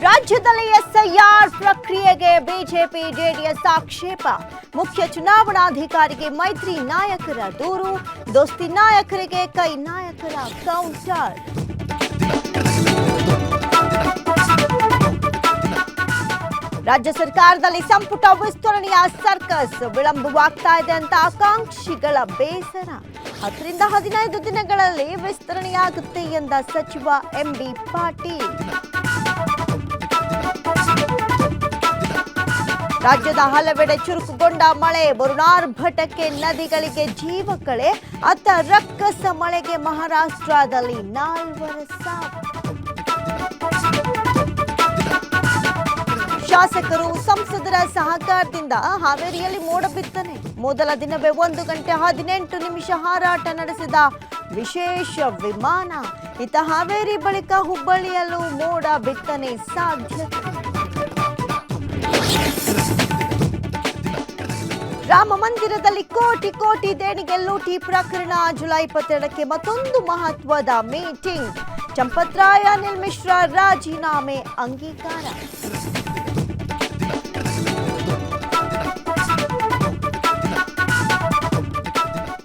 ರಾಜ್ಯದಲ್ಲಿ ಎಸ್ಐಆರ್ ಪ್ರಕ್ರಿಯೆಗೆ BJP JDS ಆಕ್ಷೇಪ. ಮುಖ್ಯ ಚುನಾವಣಾಧಿಕಾರಿಗೆ ಮೈತ್ರಿ ನಾಯಕರ ದೂರು, ದೋಸ್ತಿ ನಾಯಕರಿಗೆ ಕೈ ನಾಯಕರ ಕೌಂಟರ್. ರಾಜ್ಯ ಸರ್ಕಾರದಲ್ಲಿ ಸಂಪುಟ ವಿಸ್ತರಣೆಯ ಸರ್ಕಸ್ ವಿಳಂಬವಾಗ್ತಾ ಇದೆ ಅಂತ ಆಕಾಂಕ್ಷಿಗಳ ಬೇಸರ. 10 ರಿಂದ 15 ದಿನಗಳಲ್ಲಿ ವಿಸ್ತರಣೆಯಾಗುತ್ತೆ ಎಂದ ಸಚಿವ ಎಂಬಿ ಪಾಟೀಲ್. ರಾಜ್ಯದ ಹಲವೆಡೆ ಚುರುಕುಗೊಂಡ ಮಳೆ, ಬರುಣಾರ್ಭಟಕ್ಕೆ ನದಿಗಳಿಗೆ ಜೀವಕಳೆ. ಅತ್ತ ರಕ್ಕಸ ಮಳೆಗೆ ಮಹಾರಾಷ್ಟ್ರದಲ್ಲಿ 4 ಸಾವು. ಶಾಸಕರು ಸಂಸದರ ಸಹಕಾರದಿಂದ ಹಾವೇರಿಯಲ್ಲಿ ಮೋಡ ಬಿತ್ತನೆ. ಮೊದಲ ದಿನವೇ 1 ಗಂಟೆ 18 ನಿಮಿಷ ಹಾರಾಟ ನಡೆಸಿದ ವಿಶೇಷ ವಿಮಾನ. ಇತ್ತ ಹಾವೇರಿ ಬಳಿಕ ಹುಬ್ಬಳ್ಳಿಯಲ್ಲೂ ಮೋಡ ಬಿತ್ತನೆ ಸಾಧ್ಯತೆ. ರಾಮ ಮಂದಿರದಲ್ಲಿ ಕೋಟಿ ಕೋಟಿ ದೇಣಿಗೆ ಲೂಟಿ ಪ್ರಕರಣ. ಜುಲೈ 22ಕ್ಕೆ ಮತ್ತೊಂದು ಮಹತ್ವದ ಮೀಟಿಂಗ್. ಚಂಪತ್ರಾಯ ಅನಿಲ್ ಮಿಶ್ರಾ ರಾಜೀನಾಮೆ ಅಂಗೀಕಾರ.